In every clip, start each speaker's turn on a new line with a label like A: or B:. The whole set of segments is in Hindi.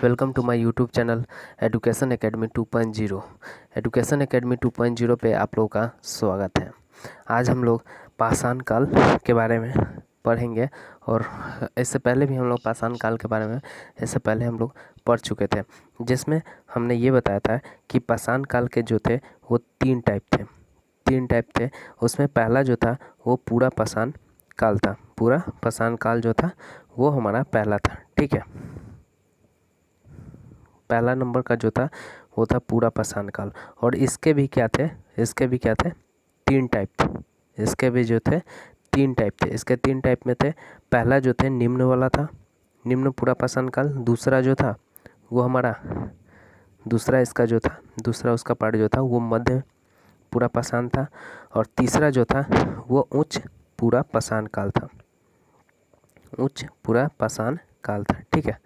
A: Welcome to my YouTube channel education academy 2.0। Education academy 2.0 पे आप लोगों का स्वागत है। आज हम लोग पाषाण काल के बारे में पढ़ेंगे और इससे पहले भी हम लोग पाषाण काल के बारे में हम लोग पढ़ चुके थे, जिसमें हमने ये बताया था कि पाषाण काल के जो थे वो तीन टाइप थे। उसमें पहला जो था वो पूरा पाषाण काल था। पूरा पाषाण काल जो था वो हमारा पहला था, ठीक है। पहला नंबर का जो था वो था पूरा पाषाण काल। और इसके भी क्या थे तीन टाइप थे। इसके भी जो थे तीन टाइप थे। इसके तीन टाइप में थे, पहला जो थे निम्न वाला था, निम्न पूरा पाषाण काल। दूसरा जो था वो हमारा दूसरा उसका पार्ट जो था वो मध्य पूरा पाषाण था। और तीसरा जो था वो उच्च पूरा पाषाण काल था। उच्च पूरा पाषाण काल था, ठीक है।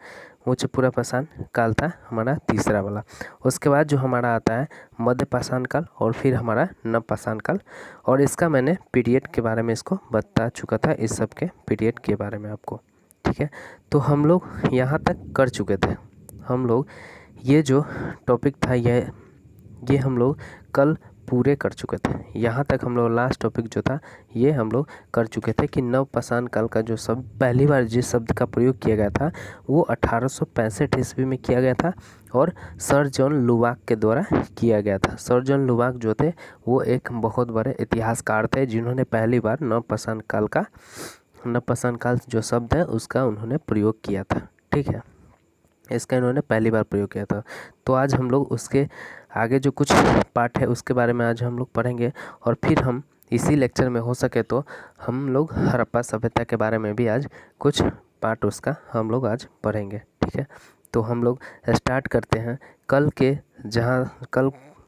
A: उच्च पूरा पाषाण काल था हमारा तीसरा वाला। उसके बाद जो हमारा आता है मध्य पाषाण काल और फिर हमारा नव पाषाण काल। और इसका मैंने पीरियड के बारे में इसको बता चुका था, इस सब के पीरियड के बारे में आपको, ठीक है। तो हम लोग यहाँ तक कर चुके थे। हम लोग ये जो टॉपिक था ये हम लोग कल पूरे कर चुके थे। यहाँ तक हम लोग लास्ट टॉपिक जो था ये हम लोग कर चुके थे कि नव पाषाण काल का जो शब्द पहली बार जिस शब्द का प्रयोग किया गया था वो 1865 ईस्वी में किया गया था और सर जॉन लुबाक के द्वारा किया गया था। सर जॉन लुबाक जो थे वो एक बहुत बड़े इतिहासकार थे, जिन्होंने पहली बार नव पाषाण काल जो शब्द है उसका उन्होंने प्रयोग किया था, ठीक है। इसका इन्होंने पहली बार प्रयोग किया था। तो आज हम लोग उसके आगे जो कुछ पार्ट है उसके बारे में आज हम लोग पढ़ेंगे। और फिर हम इसी लेक्चर में हो सके तो हम लोग हड़प्पा सभ्यता के बारे में भी आज कुछ पार्ट उसका हम लोग आज पढ़ेंगे, ठीक है। तो हम लोग स्टार्ट करते हैं कल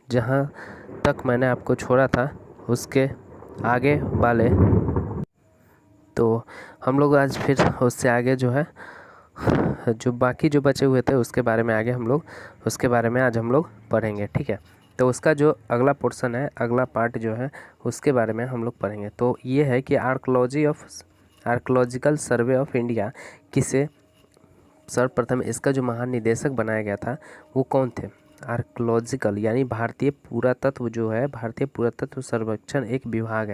A: जहाँ तक मैंने आपको छोड़ा था उसके आगे वाले। तो हम लोग आज फिर उससे आगे जो है जो बाकी जो बचे हुए थे उसके बारे में आज हम लोग पढ़ेंगे, ठीक है। तो उसका जो अगला पोर्शन है, अगला पार्ट जो है उसके बारे में हम लोग पढ़ेंगे। तो ये है कि आर्कोलॉजिकल सर्वे ऑफ इंडिया किसे सर्वप्रथम इसका जो महानिदेशक बनाया गया था वो कौन थे। आर्कोलॉजिकल यानी भारतीय पुरातत्व जो है, भारतीय पुरातत्व सर्वेक्षण एक विभाग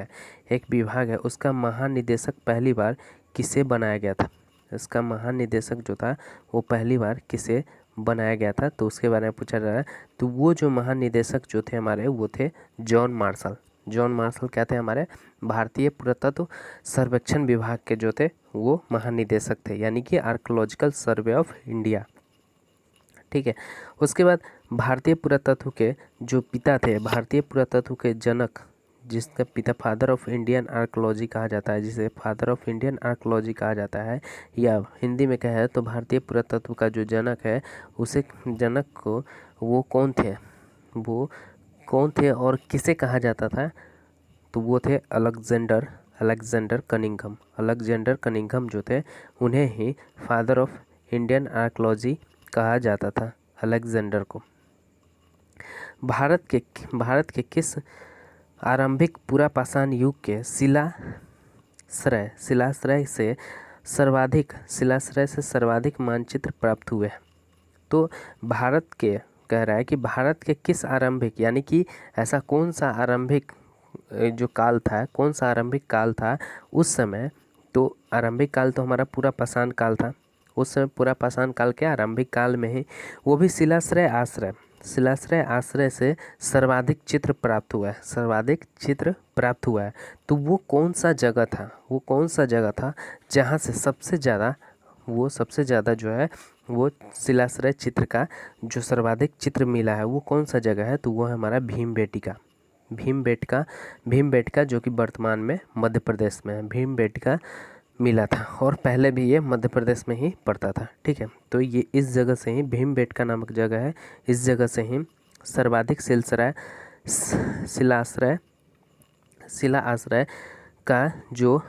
A: है, उसका महानिदेशक पहली बार किसे बनाया गया था। इसका महानिदेशक जो था वो पहली बार किसे बनाया गया था, तो उसके बारे में पूछा जा रहा है। तो वो जो महानिदेशक जो थे हमारे वो थे जॉन मार्शल क्या थे हमारे भारतीय पुरातत्व सर्वेक्षण विभाग के जो थे वो महानिदेशक थे, यानी कि आर्कोलॉजिकल सर्वे ऑफ इंडिया, ठीक है। उसके बाद भारतीय पुरातत्व के जो पिता थे, भारतीय पुरातत्व के जनक, जिसका पिता फादर ऑफ इंडियन आर्कोलॉजी कहा जाता है, जिसे फादर ऑफ इंडियन आर्कोलॉजी कहा जाता है, या हिंदी में कहे तो भारतीय पुरातत्व का जो जनक है उसे जनक को वो कौन थे और किसे कहा जाता था, तो वो थे अलेक्जेंडर कनिंघम जो थे उन्हें ही फादर ऑफ इंडियन आर्कोलॉजी कहा जाता था, अलेक्जेंडर को। भारत के किस आरंभिक पूरा पाषाण युग के शिलाश्रय से सर्वाधिक मानचित्र प्राप्त हुए हैं। तो भारत के कह रहा है कि भारत के किस आरंभिक यानी कि ऐसा कौन सा आरंभिक काल था उस समय। तो आरंभिक काल तो हमारा पूरा पाषाण काल था। उस समय पूरा पाषाण काल के आरंभिक काल में ही वो भी शिलाश्रय आश्रय से सर्वाधिक चित्र प्राप्त हुआ है। तो वो कौन सा जगह था जहाँ से सबसे ज़्यादा जो है वो शिलाश्रय चित्र का जो सर्वाधिक चित्र मिला है वो कौन सा जगह है, तो वो है हमारा भीमबेटका जो कि वर्तमान में मध्य प्रदेश में है। भीमबेटका मिला था और पहले भी ये मध्य प्रदेश में ही पड़ता था, ठीक है। तो ये इस जगह से ही भीमबेटका नामक जगह है, इस जगह से ही सर्वाधिक शिला आश्रय का जो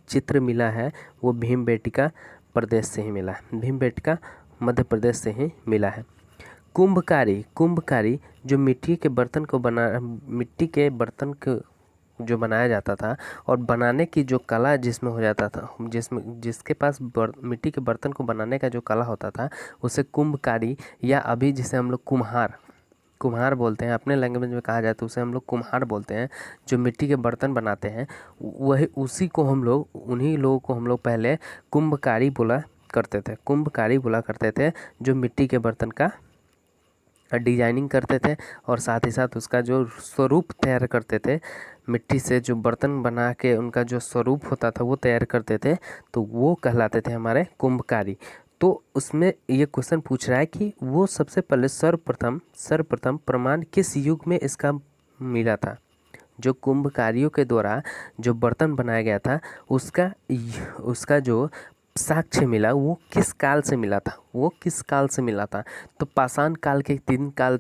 A: चित्र मिला है वो भीमबेटका प्रदेश से ही मिला है, भीमबेटका मध्य प्रदेश से ही मिला है। कुंभकारी जो मिट्टी के बर्तन जो बनाया जाता था और बनाने की जो कला जिसमें हो जाता था, जिसके पास मिट्टी के बर्तन को बनाने का जो कला होता था उसे कुंभकारी या अभी जिसे हम लोग कुम्हार बोलते हैं, अपने लैंग्वेज में कहा जाए तो उसे हम लोग कुम्हार बोलते हैं। जो मिट्टी के बर्तन बनाते हैं वही उन्हीं लोगों को हम लोग पहले कुंभकारी बोला करते थे, जो मिट्टी के बर्तन का डिजाइनिंग करते थे और साथ ही साथ उसका जो स्वरूप तैयार करते थे, मिट्टी से जो बर्तन बना के उनका जो स्वरूप होता था वो तैयार करते थे, तो वो कहलाते थे हमारे कुंभकारी। तो उसमें ये क्वेश्चन पूछ रहा है कि वो सबसे पहले सर्वप्रथम प्रमाण किस युग में इसका मिला था। जो कुंभकारियों के द्वारा जो बर्तन बनाया गया था उसका जो साक्ष्य मिला वो किस काल से मिला था। तो पाषाण काल के तीन काल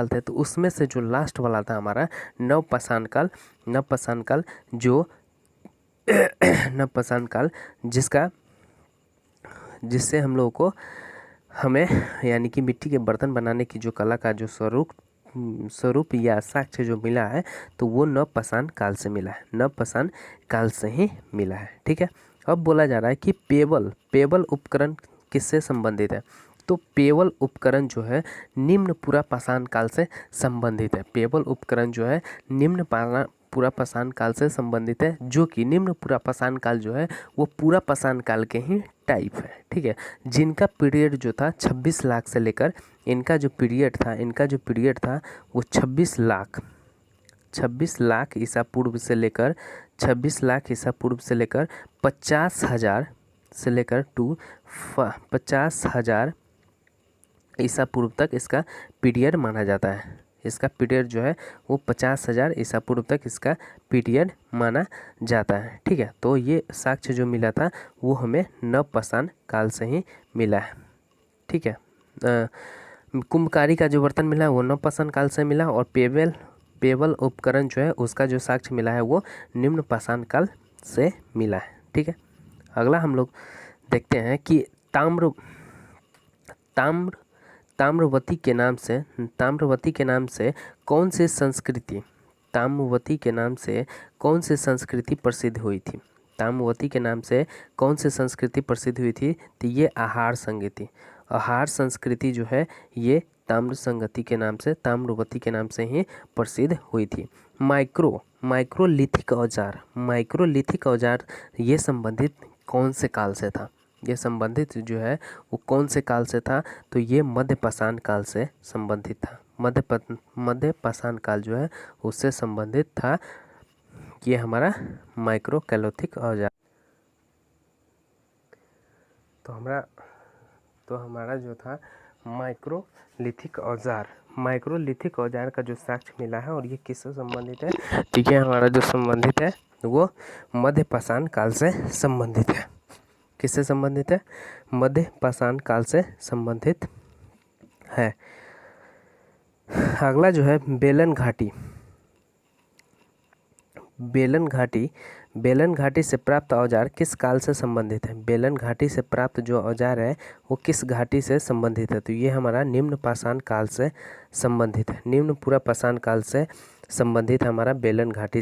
A: थे। तो उसमें से जो लास्ट वाला था हमारा नवपाषाण काल जो नवपाषाण काल जिससे हम लोगों को हमें यानी कि मिट्टी के बर्तन बनाने की जो कला का जो स्वरूप या साक्ष्य जो मिला है तो वो नवपाषाण काल से मिला है, नवपाषाण काल से ही मिला है। ठीक है, अब बोला जा रहा है कि पेवल उपकरण किससे संबंधित है। तो पेवल उपकरण जो है निम्न पूरा पाषाण काल से संबंधित है। पेवल उपकरण जो है निम्न पूरा पाषाण काल से संबंधित है, जो कि निम्न पूरा पाषाण काल जो है वो पूरा पाषाण काल के ही टाइप है। ठीक है, जिनका पीरियड जो था 26 लाख से लेकर इनका जो पीरियड था वो 26 लाख ईसा पूर्व से लेकर 50,000 से लेकर 50,000 ईसा पूर्व तक इसका पीरियड माना जाता है। इसका पीरियड जो है वो 50,000 ईसा पूर्व तक इसका पीरियड माना जाता है। ठीक है, तो ये साक्ष्य जो मिला था वो हमें नवपाषाण काल से ही मिला है। ठीक है, कुंभकारी का जो बर्तन मिला है वो नवपाषाण काल से मिला और पेवल उपकरण जो है उसका जो साक्ष्य मिला है वो निम्न पाषाण काल से मिला है। ठीक है, अगला हम लोग देखते हैं कि ताम्रवती के नाम से कौन सी संस्कृति प्रसिद्ध हुई थी। ताम्रवती के नाम से कौन सी संस्कृति प्रसिद्ध हुई थी। तो ये आहार संस्कृति जो है ये ताम्रवती के नाम से ही प्रसिद्ध हुई थी। माइक्रोलिथिक औजार ये संबंधित कौन से काल से था। ये संबंधित जो है वो कौन से काल से था। तो ये मध्य पाषाण काल से संबंधित था। मध्य पाषाण काल जो है उससे संबंधित था ये हमारा माइक्रोलिथिक औजार। तो हमारा जो था माइक्रोलिथिक औजार का जो साक्ष्य मिला है और ये किससे संबंधित है। तो ये हमारा जो संबंधित है वो मध्य पाषाण काल से संबंधित है। किससे संबंधित है। मध्य पाषाण काल से संबंधित है। अगला जो है बेलन घाटी से प्राप्त औजार किस काल से संबंधित है। बेलन घाटी से प्राप्त जो औजार है वो किस घाटी से संबंधित है। तो ये हमारा निम्न पाषाण काल से संबंधित है। निम्न पूरा पाषाण काल से संबंधित हमारा बेलन घाटी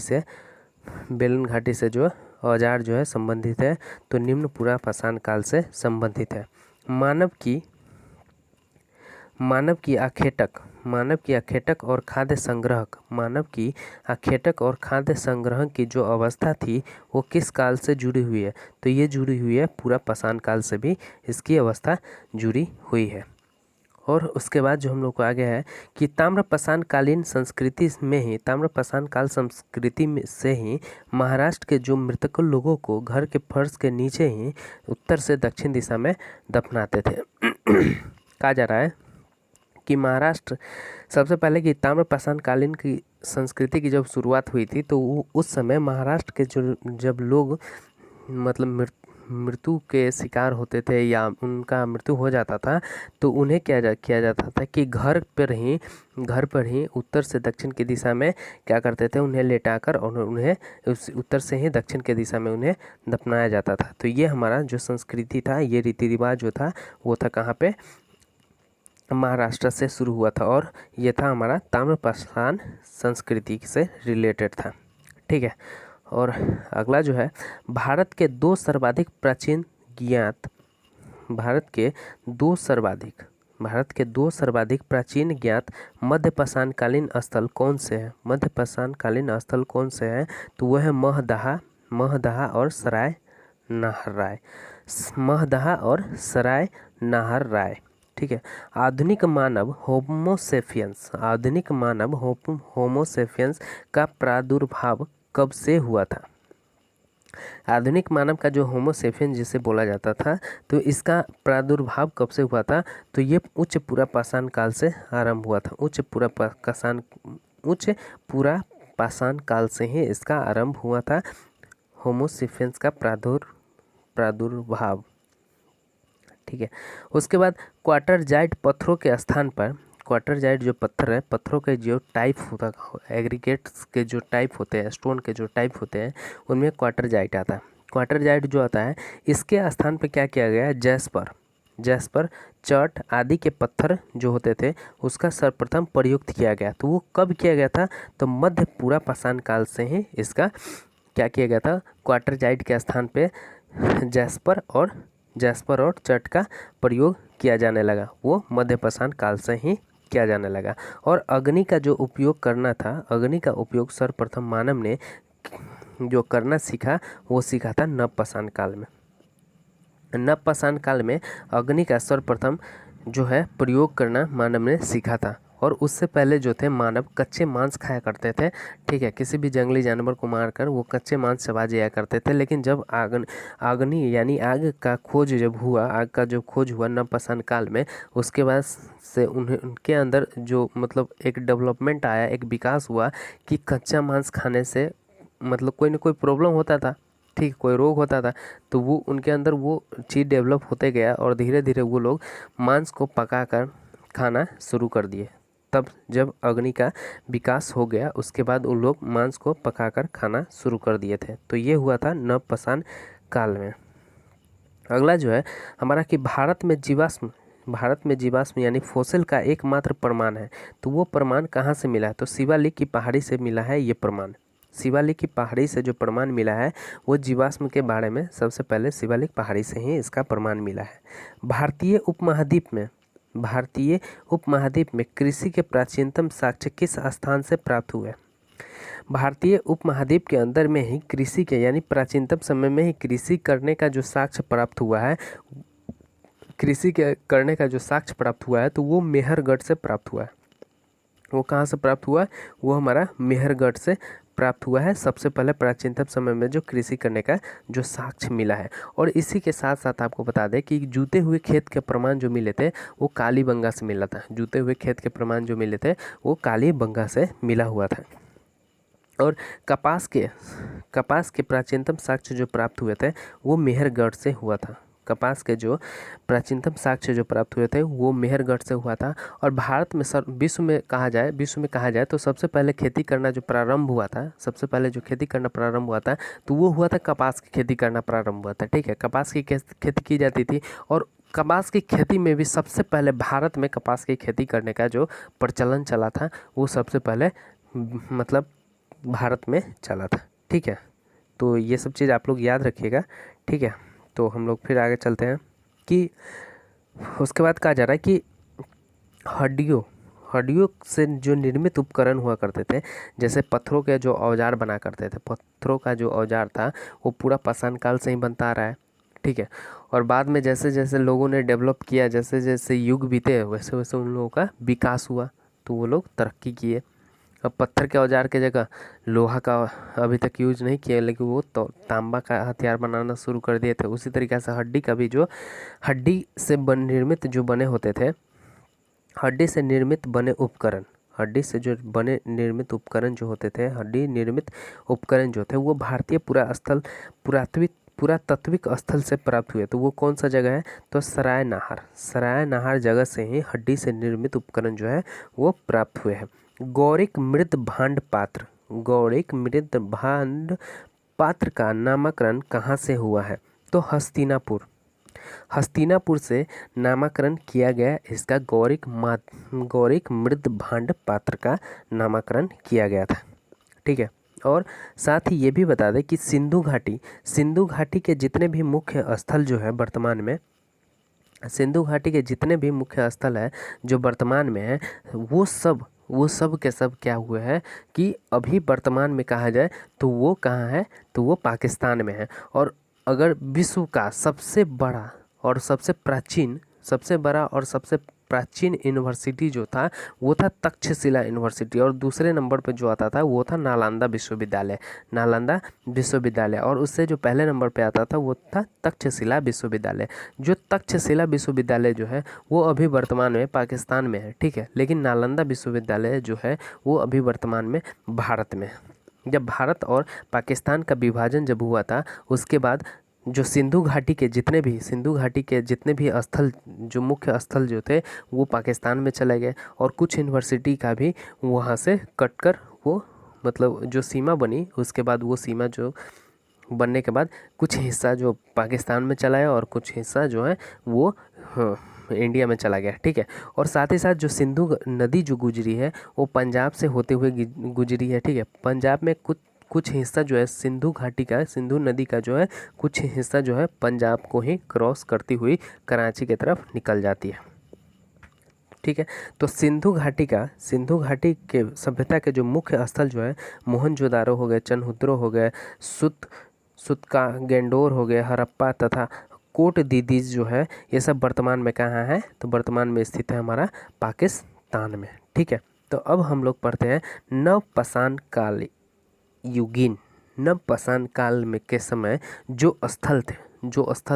A: से जो औजार जो है संबंधित है तो निम्न पूरा पाषाण काल से संबंधित है। मानव की आखेटक और खाद्य संग्रह की जो अवस्था थी वो किस काल से जुड़ी हुई है। तो ये जुड़ी हुई है पूरा पाषाण काल से भी इसकी अवस्था जुड़ी हुई है। और उसके बाद जो हम लोग को आगे है कि ताम्रपाषाण काल संस्कृति में से ही महाराष्ट्र के जो मृतक लोगों को घर के फर्श के नीचे ही उत्तर से दक्षिण दिशा में दफनाते थे। कहा जा रहा है कि महाराष्ट्र सबसे पहले कि ताम्रपाषाण कालीन की संस्कृति की जब शुरुआत हुई थी तो उस समय महाराष्ट्र के जब लोग मतलब मृत्यु के शिकार होते थे या उनका मृत्यु हो जाता था तो उन्हें किया जाता था कि घर पर ही उत्तर से दक्षिण की दिशा में क्या करते थे, उन्हें लेटाकर और उन्हें उस उत्तर से ही दक्षिण की दिशा में उन्हें दफनाया जाता था। तो ये हमारा जो संस्कृति था, ये रीति रिवाज जो था वो था कहाँ पे, महाराष्ट्र से शुरू हुआ था और ये था हमारा ताम्रपाषाण संस्कृति से रिलेटेड था। ठीक है। और अगला जो है, भारत के दो सर्वाधिक प्राचीन ज्ञात मध्यपाषाणकालीन स्थल कौन से हैं? मध्यपाषाणकालीन स्थल कौन से हैं? तो वह है महदहा और सराय नाहर राय। ठीक है। आधुनिक मानव होमोसेपियंस का प्रादुर्भाव कब से हुआ था? आधुनिक मानव का जो होमोसेपियन जिसे बोला जाता था, तो इसका प्रादुर्भाव कब से हुआ था? तो ये उच्च पुरापाषाण काल से आरंभ हुआ था। उच्च पुरापाषाण काल से ही इसका आरंभ हुआ था, होमोसेपियंस का प्रादुर्भाव। ठीक है। उसके बाद क्वार्टरजाइट पत्थरों के स्थान पर, क्वार्टरजाइट जो पत्थर है, पत्थरों के जो टाइप होता है, एग्रीगेट्स के जो टाइप होते हैं, स्टोन के जो टाइप होते हैं, उनमें क्वार्टरजाइट आता है। क्वार्टरजाइट जो आता है, इसके स्थान पे क्या किया गया है? जैस्पर, चर्ट आदि के पत्थर जो होते थे, उसका सर्वप्रथम प्रयुक्त किया गया। तो वो कब किया गया था? तो मध्य पुरापाषाण काल से ही इसका क्या किया गया था? क्वार्टरजाइट के स्थान पे जैस्पर और चर्ट का प्रयोग किया जाने लगा। वो मध्यपाषाण काल से ही किया जाने लगा। और अग्नि का जो उपयोग करना था, अग्नि का उपयोग सर्वप्रथम मानव ने जो करना सीखा, वो सीखा था नवपाषाण काल में। नवपाषाण काल में अग्नि का सर्वप्रथम जो है प्रयोग करना मानव ने सीखा था। और उससे पहले जो थे मानव कच्चे मांस खाया करते थे। ठीक है। किसी भी जंगली जानवर को मारकर वो कच्चे मांस चबा जाया करते थे। लेकिन जब अग्नि यानी आग का खोज जब हुआ, आग का जो खोज हुआ नवपाषाण काल में, उसके बाद से उनके अंदर जो मतलब एक डेवलपमेंट आया, एक विकास हुआ कि कच्चा मांस खाने से मतलब कोई ना कोई प्रॉब्लम होता था, ठीक, कोई रोग होता था। तो वो उनके अंदर वो चीज़ डेवलप होते गया और धीरे धीरे वो लोग मांस को पकाकर खाना शुरू कर दिए। तब जब अग्नि का विकास हो गया, उसके बाद उन लोग मांस को पकाकर खाना शुरू कर दिए थे। तो ये हुआ था नवपाषाण काल में। अगला जो है हमारा कि भारत में जीवाश्म यानी फोसिल का एकमात्र प्रमाण है। तो वो प्रमाण कहाँ से मिला है? तो शिवालिक की पहाड़ी से मिला है ये प्रमाण। शिवालिक की पहाड़ी से जो प्रमाण मिला है, वो जीवाश्म के बारे में सबसे पहले शिवालिक पहाड़ी से ही इसका प्रमाण मिला है। भारतीय उपमहाद्वीप में कृषि के प्राचीनतम साक्ष्य किस स्थान से प्राप्त हुए? भारतीय उपमहाद्वीप के अंदर में ही कृषि के यानी प्राचीनतम समय में ही कृषि करने का जो साक्ष्य प्राप्त हुआ है, तो वो मेहरगढ़ से प्राप्त हुआ है। वो कहाँ से प्राप्त हुआ है? वो हमारा मेहरगढ़ से प्राप्त हुआ है। सबसे पहले प्राचीनतम समय में जो कृषि करने का जो साक्ष्य मिला है। और इसी के साथ साथ आपको बता दें कि जूते हुए खेत के प्रमाण जो मिले थे, वो कालीबंगा से मिला था। जूते हुए खेत के प्रमाण जो मिले थे, वो कालीबंगा से मिला हुआ था। और कपास के प्राचीनतम साक्ष्य जो प्राप्त हुए थे, वो मेहरगढ़ से हुआ था। कपास के जो प्राचीनतम साक्ष्य जो प्राप्त हुए थे, वो मेहरगढ़ से हुआ था। और भारत में विश्व में कहा जाए तो सबसे पहले खेती करना जो प्रारंभ हुआ था, तो वो हुआ था कपास की खेती करना प्रारंभ हुआ था। ठीक है। कपास की खेती की जाती थी। और कपास की खेती में भी सबसे पहले भारत में कपास की खेती करने का जो प्रचलन चला था, वो सबसे पहले मतलब भारत में चला था। ठीक है। तो ये सब चीज़ आप लोग याद रखिएगा। ठीक है। तो हम लोग फिर आगे चलते हैं कि उसके बाद कहा जा रहा है कि हड्डियों से जो निर्मित उपकरण हुआ करते थे, जैसे पत्थरों के जो औजार बना करते थे, पत्थरों का जो औजार था, वो पूरा पाषाण काल से ही बनता आ रहा है। ठीक है। और बाद में जैसे जैसे लोगों ने डेवलप किया, जैसे जैसे युग बीते, वैसे वैसे उन लोगों का विकास हुआ, तो वो लोग तरक्की किए। अब पत्थर के औजार के जगह लोहा का अभी तक यूज नहीं किया, लेकिन वो तो तांबा का हथियार बनाना शुरू कर दिए थे। उसी तरीके से हड्डी का भी जो हड्डी से निर्मित जो बने होते थे, हड्डी से निर्मित बने उपकरण जो होते थे, हड्डी निर्मित उपकरण जो थे, वो भारतीय पुरातात्विक स्थल से प्राप्त हुए। तो वो कौन सा जगह है? तो सराय नाहर जगह से ही हड्डी से निर्मित उपकरण जो है वो प्राप्त हुए हैं। गौरिक मृद भांड पात्र का नामकरण कहाँ से हुआ है? तो हस्तिनापुर से नामकरण किया गया। इसका गौरिक मृद भांड पात्र का नामकरण किया गया था। ठीक है। और साथ ही ये भी बता दें कि सिंधु घाटी के जितने भी मुख्य स्थल जो है वर्तमान में, सिंधु घाटी के जितने भी मुख्य स्थल है जो वर्तमान में है, वो सब के सब क्या हुए हैं कि अभी वर्तमान में कहा जाए तो वो कहाँ है, तो वो पाकिस्तान में है। और अगर विश्व का सबसे बड़ा और सबसे बड़ा और सबसे प्राचीन यूनिवर्सिटी जो था वो था तक्षशिला यूनिवर्सिटी, और दूसरे नंबर पे जो आता था वो था नालंदा विश्वविद्यालय, और उससे जो पहले नंबर पे आता था वो था तक्षशिला विश्वविद्यालय। जो तक्षशिला विश्वविद्यालय जो है वो अभी वर्तमान में पाकिस्तान में है, ठीक है, लेकिन नालंदा विश्वविद्यालय जो है वो अभी वर्तमान में भारत में है। जब भारत और पाकिस्तान का विभाजन जब हुआ था उसके बाद जो सिंधु घाटी के जितने भी स्थल, जो मुख्य स्थल जो थे वो पाकिस्तान में चले गए, और कुछ यूनिवर्सिटी का भी वहाँ से कटकर वो मतलब जो सीमा बनी, उसके बाद वो सीमा जो बनने के बाद कुछ हिस्सा जो पाकिस्तान में चला गया और कुछ हिस्सा जो है वो इंडिया में चला गया, ठीक है। और साथ ही साथ जो सिंधु नदी जो गुजरी है वो पंजाब से होते हुए गुजरी है, ठीक है। पंजाब में कुछ हिस्सा जो है सिंधु नदी का जो है कुछ हिस्सा जो है पंजाब को ही क्रॉस करती हुई कराची की तरफ निकल जाती है, ठीक है। तो सिंधु घाटी के सभ्यता के जो मुख्य स्थल जो है मोहनजोदारो हो गए, चनहुद्रो हो गए, सुतका गेंडोर हो गए, हड़प्पा तथा कोट दीदीज जो है ये सब वर्तमान में कहाँ है, तो वर्तमान में स्थित है हमारा पाकिस्तान में, ठीक है। तो अब हम लोग पढ़ते हैं नवपाषाण काल में के समय जो स्थल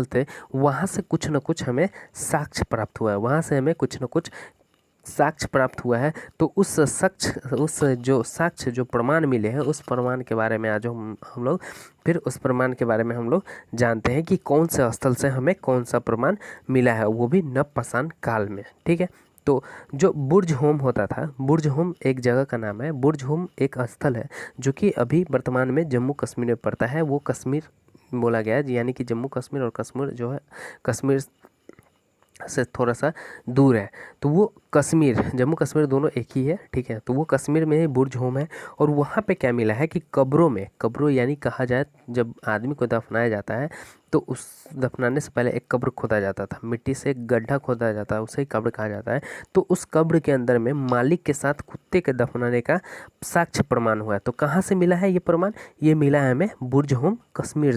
A: थे वहाँ से कुछ न कुछ हमें साक्ष्य प्राप्त हुआ है, तो उस जो साक्ष्य जो प्रमाण मिले हैं उस प्रमाण के बारे में आज हम लोग फिर उस प्रमाण के बारे में हम लोग जानते हैं कि कौन से स्थल से हमें कौन सा प्रमाण मिला है, वो भी नवपाषाण काल में, ठीक है। तो जो बुर्ज होम होता था, बुर्ज होम एक जगह का नाम है, बुर्ज होम एक स्थल है जो कि अभी वर्तमान में जम्मू कश्मीर में पड़ता है, वो कश्मीर बोला गया है, यानी कि जम्मू कश्मीर और कश्मीर जो है कश्मीर से थोड़ा सा दूर है, तो वो जम्मू कश्मीर दोनों एक ही है, ठीक है। तो वो कश्मीर में ही बुर्ज होम है, और वहाँ पे क्या मिला है कि कब्रों यानी कहा जाए जब आदमी को दफनाया जाता है तो उस दफनाने से पहले एक कब्र खोदा जाता था, मिट्टी से एक गड्ढा खोदा जाता है, उसे ही कब्र कहा जाता है। तो उस कब्र के अंदर में मालिक के साथ कुत्ते के दफनाने का साक्ष्य प्रमाण हुआ है। तो कहाँ से मिला है ये प्रमाण? ये मिला है हमें बुर्ज होम कश्मीर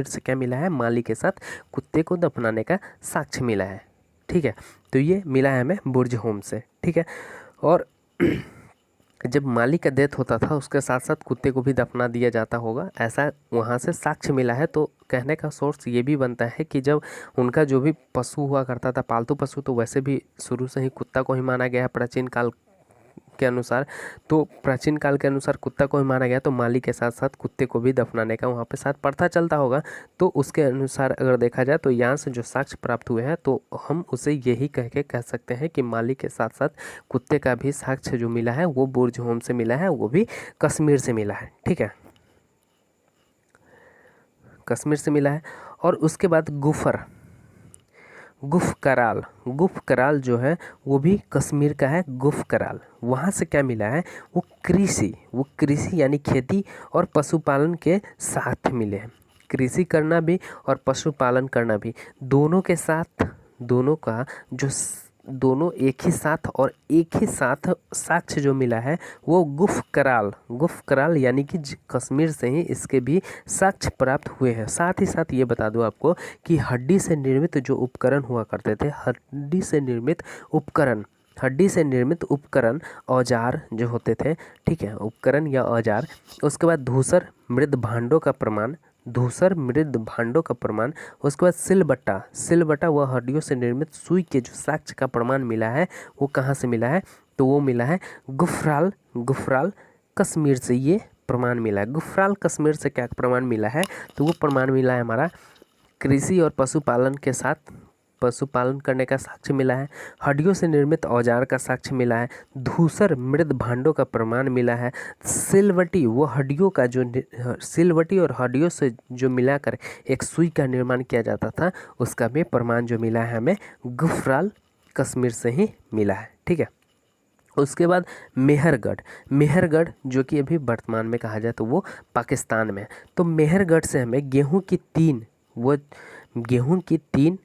A: से क्या मिला है? मालिक के साथ कुत्ते को दफनाने का साक्ष्य मिला है, ठीक है। तो ये मिला है हमें बुर्ज होम से, ठीक है। और जब मालिक का डेथ होता था उसके साथ साथ कुत्ते को भी दफना दिया जाता होगा, ऐसा वहाँ से साक्ष्य मिला है। तो कहने का सोर्स ये भी बनता है कि जब उनका जो भी पशु हुआ करता था, पालतू पशु, तो वैसे भी शुरू से ही कुत्ता को ही माना गया है प्राचीन काल के अनुसार। तो प्राचीन काल के अनुसार कुत्ता को ही माना गया, तो मालिक के साथ साथ कुत्ते को भी दफनाने का वहाँ पे साथ प्रथा चलता होगा। तो उसके अनुसार अगर देखा जाए तो यहाँ से जो साक्ष्य प्राप्त हुए हैं तो हम उसे यही कह सकते हैं कि मालिक के साथ साथ कुत्ते का भी साक्ष्य जो मिला है वो बुर्ज होम से मिला है, वो भी कश्मीर से मिला है, ठीक है, कश्मीर से मिला है। और उसके बाद गुफ कराल जो है वो भी कश्मीर का है। गुफ कराल वहाँ से क्या मिला है? वो कृषि यानी खेती और पशुपालन के साथ मिले हैं। कृषि करना भी और पशुपालन करना भी दोनों के साथ, दोनों एक ही साथ साक्ष्य जो मिला है वो गुफ कराल यानी कि कश्मीर से ही इसके भी साक्ष्य प्राप्त हुए हैं। साथ ही साथ ये बता दूं आपको कि हड्डी से निर्मित जो उपकरण हुआ करते थे, हड्डी से निर्मित उपकरण औजार जो होते थे, ठीक है, उपकरण या औजार। उसके बाद धूसर मृद भांडों का प्रमाण, उसके बाद सिलबट्टा व हड्डियों से निर्मित सुई के जो साक्ष्य का प्रमाण मिला है वो कहाँ से मिला है? तो वो मिला है गुफराल कश्मीर से ये प्रमाण मिला है। गुफराल कश्मीर से क्या प्रमाण मिला है? तो वो प्रमाण मिला है हमारा कृषि और पशुपालन करने का साक्ष्य मिला है, हड्डियों से निर्मित औजार का साक्ष्य मिला है, धूसर मृद भांडों का प्रमाण मिला है, सिलवटी और हड्डियों से जो मिलाकर एक सुई का निर्माण किया जाता था उसका भी प्रमाण जो मिला है हमें गुफराल कश्मीर से ही मिला है, ठीक है। उसके बाद मेहरगढ़, मेहरगढ़ जो कि अभी वर्तमान में कहा जाए तो वो पाकिस्तान में है। तो मेहरगढ़ से हमें गेहूं की 3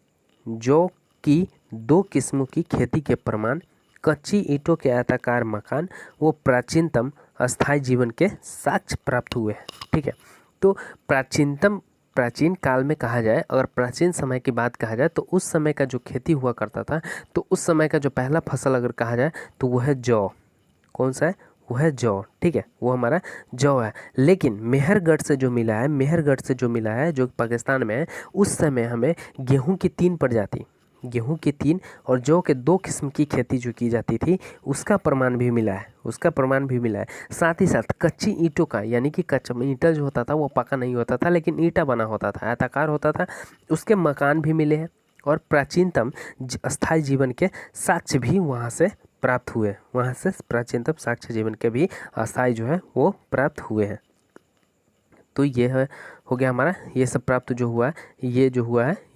A: जौ की 2 किस्मों की खेती के प्रमाण, कच्ची ईंटों के आयताकार मकान, वो प्राचीनतम अस्थायी जीवन के साक्ष्य प्राप्त हुए हैं। ठीक है, तो प्राचीन काल में कहा जाए, अगर प्राचीन समय की बात कहा जाए तो उस समय का जो खेती हुआ करता था, तो उस समय का जो पहला फसल अगर कहा जाए तो वो है जौ। कौन सा है? वो है जौ। ठीक है, वो हमारा जौ है। लेकिन मेहरगढ़ से जो मिला है जो पाकिस्तान में है, उस समय हमें गेहूं की 3 और जौ के 2 किस्म की खेती जो की जाती थी उसका प्रमाण भी मिला है। साथ ही साथ कच्ची ईंटों का, यानी कि कच्चा ईंटा जो होता था वो पक्का नहीं होता था, लेकिन ईंटा बना होता था, आयताकार होता था, उसके मकान भी मिले हैं। और प्राचीनतम अस्थायी जीवन के साक्ष्य भी वहाँ से प्राप्त हुए, प्राचीनतम साक्ष्य जीवन के भी अस्थायी जो है वो प्राप्त हुए हैं। तो ये हो गया हमारा, ये सब प्राप्त जो हुआ है,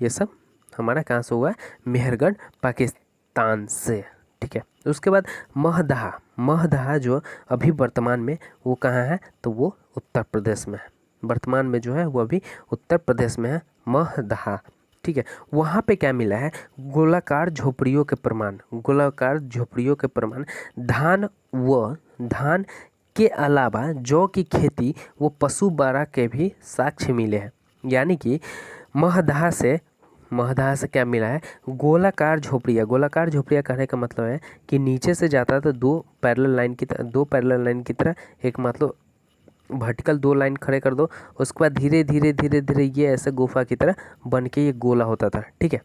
A: ये सब हमारा कहाँ से हुआ है? मेहरगढ़ पाकिस्तान से। ठीक है, उसके बाद महदहा जो अभी वर्तमान में वो कहाँ है? तो वो उत्तर प्रदेश में है। वर्तमान में जो है वो अभी उत्तर प्रदेश में है, महदहा। ठीक है, वहाँ पे क्या मिला है? गोलाकार झोपड़ियों के प्रमाण, धान के अलावा जौ की खेती वो पशु बाड़ा के भी साक्ष्य मिले हैं। यानी कि महदहा से क्या मिला है? गोलाकार झोपड़ियाँ कहने का मतलब है कि नीचे से जाता है तो 2 पैरेलल लाइन की तरह एक मतलब वर्टिकल 2 लाइन खड़े कर दो, उसके बाद धीरे धीरे ये ऐसे गुफा की तरह बन के ये गोला होता था। ठीक है,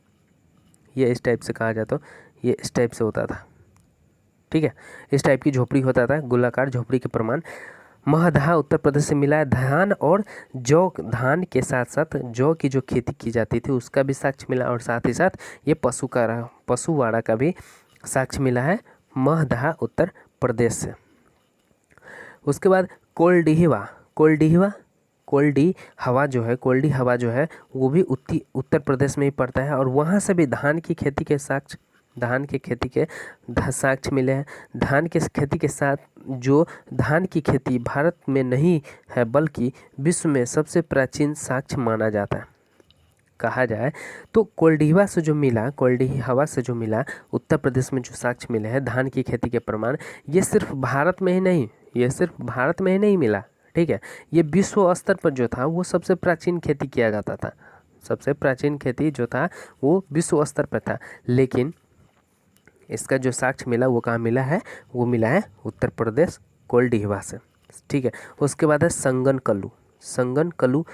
A: ये इस टाइप से कहा जाए तो ये इस टाइप से होता था। ठीक है, इस टाइप की झोपड़ी होता था, गोलाकार झोपड़ी के प्रमाण महदहा उत्तर प्रदेश से मिला है। धान के साथ साथ जौ की जो खेती की जाती थी उसका भी साक्ष्य मिला, और साथ ही साथ ये पशुवाड़ा का भी साक्ष्य मिला है महदहा उत्तर प्रदेश से। उसके बाद कोल्डी हवा जो है वो भी उत्तर प्रदेश में ही पड़ता है, और वहाँ से भी धान की खेती के साक्ष्य मिले हैं। धान के खेती के साथ जो धान की खेती भारत में नहीं है बल्कि विश्व में सबसे प्राचीन साक्ष्य माना जाता है, कहा जाए तो कोल्डी हवा से जो मिला उत्तर प्रदेश में जो साक्ष्य मिले हैं धान की खेती के प्रमाण, ये सिर्फ भारत में ही नहीं मिला। ठीक है, ये विश्व स्तर पर जो था वो सबसे प्राचीन खेती किया जाता था, सबसे प्राचीन खेती जो था वो विश्व स्तर पर था। लेकिन इसका जो साक्ष्य मिला वो कहाँ मिला है? वो मिला है उत्तर प्रदेश कोल्डीहवा से। ठीक है, उसके बाद है संगनकल्लू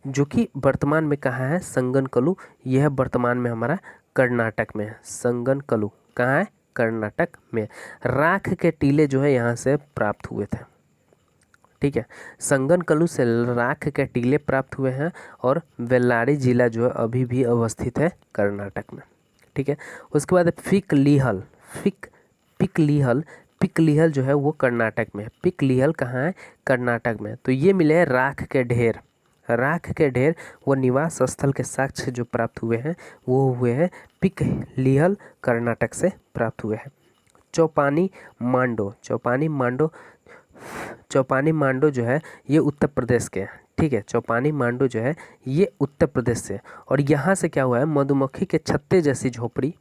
A: जो कि वर्तमान में कहाँ है? संगनकल्लू यह वर्तमान में हमारा कर्नाटक में है। संगनकल्लू कहाँ है? कर्नाटक में। राख के टीले जो है यहाँ से प्राप्त हुए थे। ठीक है, संगनकल्लू से राख के टीले प्राप्त हुए हैं, और बेल्लारी जिला जो है अभी भी अवस्थित है कर्नाटक में। ठीक है, उसके बाद पिकलीहल जो है वो कर्नाटक में है। पिकलीहल कहाँ है? कर्नाटक में। तो ये मिले हैं राख के ढेर वो निवास स्थल के साक्ष्य जो प्राप्त हुए हैं वो हुए हैं पिकलीहल कर्नाटक से प्राप्त हुए हैं। चौपानी मांडो जो है ये उत्तर प्रदेश के हैं। ठीक है, चौपानी मांडो जो है ये उत्तर प्रदेश से, और यहाँ से क्या हुआ है? मधुमक्खी के छत्ते जैसी झोपड़ी,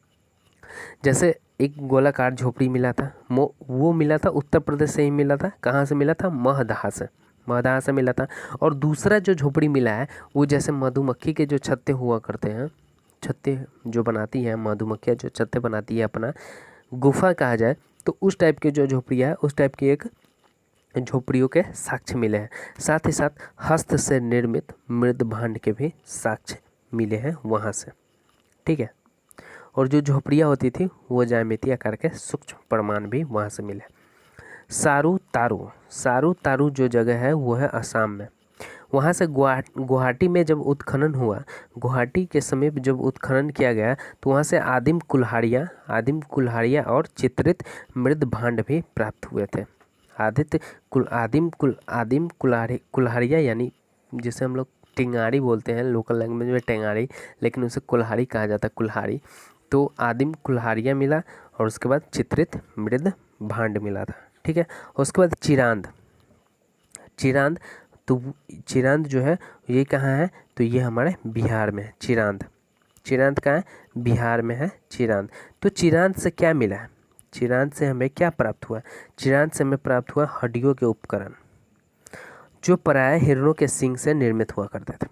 A: जैसे एक गोलाकार झोपड़ी मिला था, वो मिला था उत्तर प्रदेश से ही मिला था। कहाँ से मिला था? महदहा से मिला था। और दूसरा जो झोपड़ी मिला है वो जैसे मधुमक्खी के जो छत्ते हुआ करते हैं, छत्ते जो बनाती है मधुमक्खियाँ, जो छत्ते बनाती है अपना गुफा कहा जाए, तो उस टाइप की जो झोपड़ियाँ है उस टाइप की एक झोपड़ियों के साक्ष्य मिले हैं। साथ ही साथ हस्त से निर्मित मृद भांड के भी साक्ष्य मिले हैं वहाँ से। ठीक है, और जो झोपड़ियाँ होती थी वो ज्यामितीय आकार के सूक्ष्म प्रमाण भी वहाँ से मिले। सारू तारू जो जगह है वो है असम में। वहाँ से गुवाहाटी में जब उत्खनन हुआ, गुवाहाटी के समीप जब उत्खनन किया गया तो वहाँ से आदिम कुल्हाड़ियाँ और चित्रित मृद भांड भी प्राप्त हुए थे। आदिम कुल्हाड़ियाँ यानी जिसे हम लोग टेंगारी बोलते हैं, लोकल लैंग्वेज में टेंगारी, लेकिन उसे कुल्हाड़ी कहा जाता है, कुल्हाड़ी। तो आदिम कुल्हाड़ियाँ मिला, और उसके बाद चित्रित मृद भांड मिला था, ठीक है। उसके बाद चिरांद, चिरांद तो चिरांद जो है ये कहाँ है, तो ये हमारे बिहार में है चिरांद। चिरांद कहाँ है, बिहार में है चिरांद। तो चिरांद से क्या मिला है, चिरांद से हमें क्या प्राप्त हुआ, चिरांद से हमें प्राप्त हुआ हड्डियों के उपकरण जो प्रायः हिरणों के सींग से निर्मित हुआ करते थे।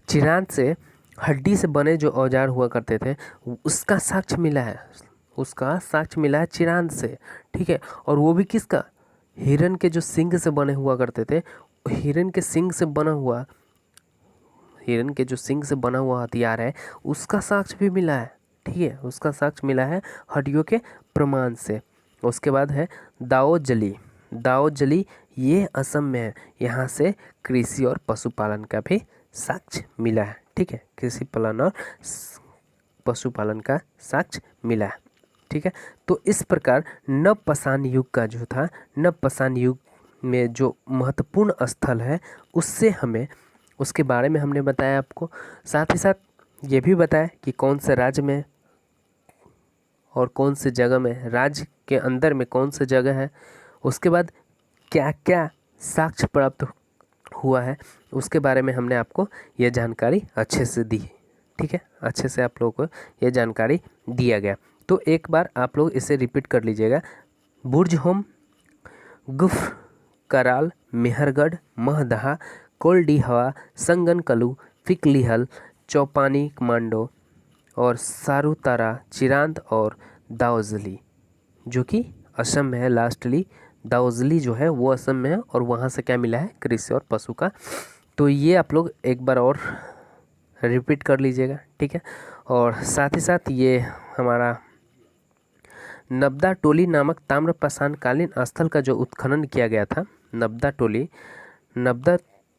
A: चिरांद से हड्डी से बने जो औजार हुआ करते थे उसका साक्ष्य मिला है, उसका साक्ष्य मिला है चिरांद से, ठीक है। और वो भी किसका, हिरण के जो सींग से बने हुआ करते थे, हिरण के सींग से बना हुआ, हिरण के जो सींग से बना हुआ हथियार है उसका साक्ष्य भी मिला है, ठीक है। उसका साक्ष्य मिला है हड्डियों के प्रमाण से। उसके बाद है दाओजली, दाओजली ये असम में है, यहाँ से कृषि और पशुपालन का भी साक्ष्य मिला है, ठीक है। कृषि पालन और पशुपालन का साक्ष्य मिला है, ठीक है। तो इस प्रकार नवपाषाण युग का जो था, नवपाषाण युग में जो महत्वपूर्ण स्थल है उससे हमें, उसके बारे में हमने बताया आपको। साथ ही साथ ये भी बताया कि कौन से राज्य में और कौन से जगह में, राज्य के अंदर में कौन सी जगह है, उसके बाद क्या क्या साक्ष्य प्राप्त हुआ है, उसके बारे में हमने आपको ये जानकारी अच्छे से दी, ठीक है। अच्छे से आप लोगों को ये जानकारी दिया गया। तो एक बार आप लोग इसे रिपीट कर लीजिएगा। बुर्जहोम, गुफ कराल, मेहरगढ़, महदहा, कोल्डीहवा, संगनकलू, फिकलीहल, चौपानी कमांडो और सारूतारा, चिरांद और दाओजली जो कि असम में है। लास्टली दाओजली जो है वो असम में है और वहाँ से क्या मिला है, कृषि और पशु का। तो ये आप लोग एक बार और रिपीट कर लीजिएगा, ठीक है। और साथ ही साथ ये हमारा नब्दा टोली नामक ताम्रपाषाण कालीन स्थल का जो उत्खनन किया गया था, नब्दा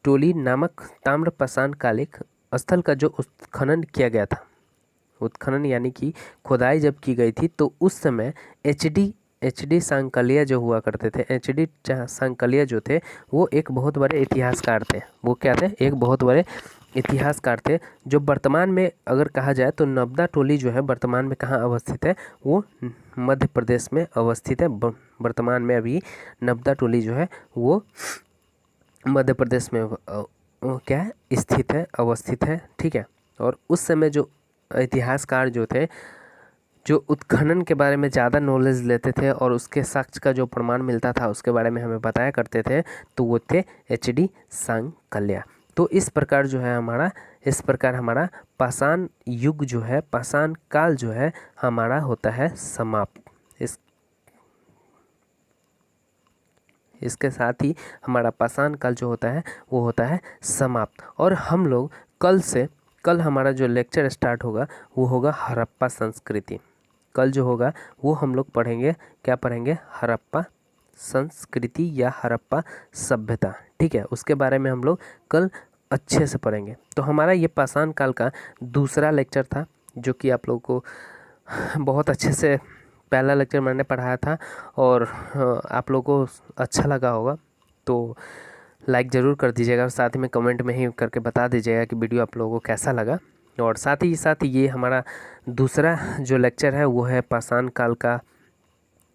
A: टोली नामक ताम्रपाषाण कालिक स्थल का जो उत्खनन किया गया था, उत्खनन यानी कि खुदाई जब की गई थी तो उस समय एच.डी. सांकलिया जो हुआ करते थे, एच.डी. सांकलिया जो थे वो एक बहुत बड़े इतिहासकार थे। वो क्या थे, एक बहुत बड़े इतिहासकार थे जो वर्तमान में अगर कहा जाए तो नब्दा टोली जो है वर्तमान में कहाँ अवस्थित है, वो मध्य प्रदेश में अवस्थित है। वर्तमान में अभी नब्दा टोली जो है वो मध्य प्रदेश में क्या है, स्थित है, अवस्थित है, ठीक है। और उस समय जो इतिहासकार जो थे, जो उत्खनन के बारे में ज़्यादा नॉलेज लेते थे और उसके साक्ष्य का जो प्रमाण मिलता था उसके बारे में हमें बताया करते थे, तो वो थे एच.डी. सांकलिया। तो इस प्रकार जो है हमारा, इस प्रकार हमारा पाषाण युग जो है, पाषाण काल जो है हमारा होता है समाप्त। इसके साथ ही हमारा पाषाण काल जो होता है वो होता है समाप्त। और हम लोग कल हमारा जो लेक्चर स्टार्ट होगा वो होगा हड़प्पा संस्कृति। कल जो होगा वो हम लोग पढ़ेंगे, क्या पढ़ेंगे, हड़प्पा संस्कृति या हड़प्पा सभ्यता, ठीक है। उसके बारे में हम लोग कल अच्छे से पढ़ेंगे। तो हमारा ये पाषाण काल का दूसरा लेक्चर था जो कि आप लोगों को बहुत अच्छे से पहला लेक्चर मैंने पढ़ाया था और आप लोगों को अच्छा लगा होगा। तो लाइक ज़रूर कर दीजिएगा और साथ ही में कमेंट में ही करके बता दीजिएगा कि वीडियो आप लोगों को कैसा लगा। और साथ ही ये हमारा दूसरा जो लेक्चर है वो है पाषाण काल का।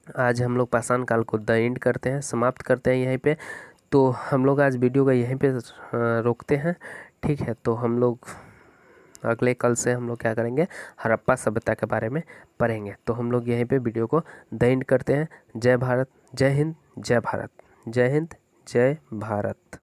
A: आज हम लोग पाषाण काल को द एंड करते हैं, समाप्त करते हैं यहीं पे। तो हम लोग आज वीडियो का यहीं पे रोकते हैं, ठीक है। तो हम लोग अगले कल से हम लोग क्या करेंगे, हड़प्पा सभ्यता के बारे में पढ़ेंगे। तो हम लोग यहीं पे वीडियो को द एंड करते हैं। जय भारत, जय हिंद, जय भारत, जय हिंद, जय भारत।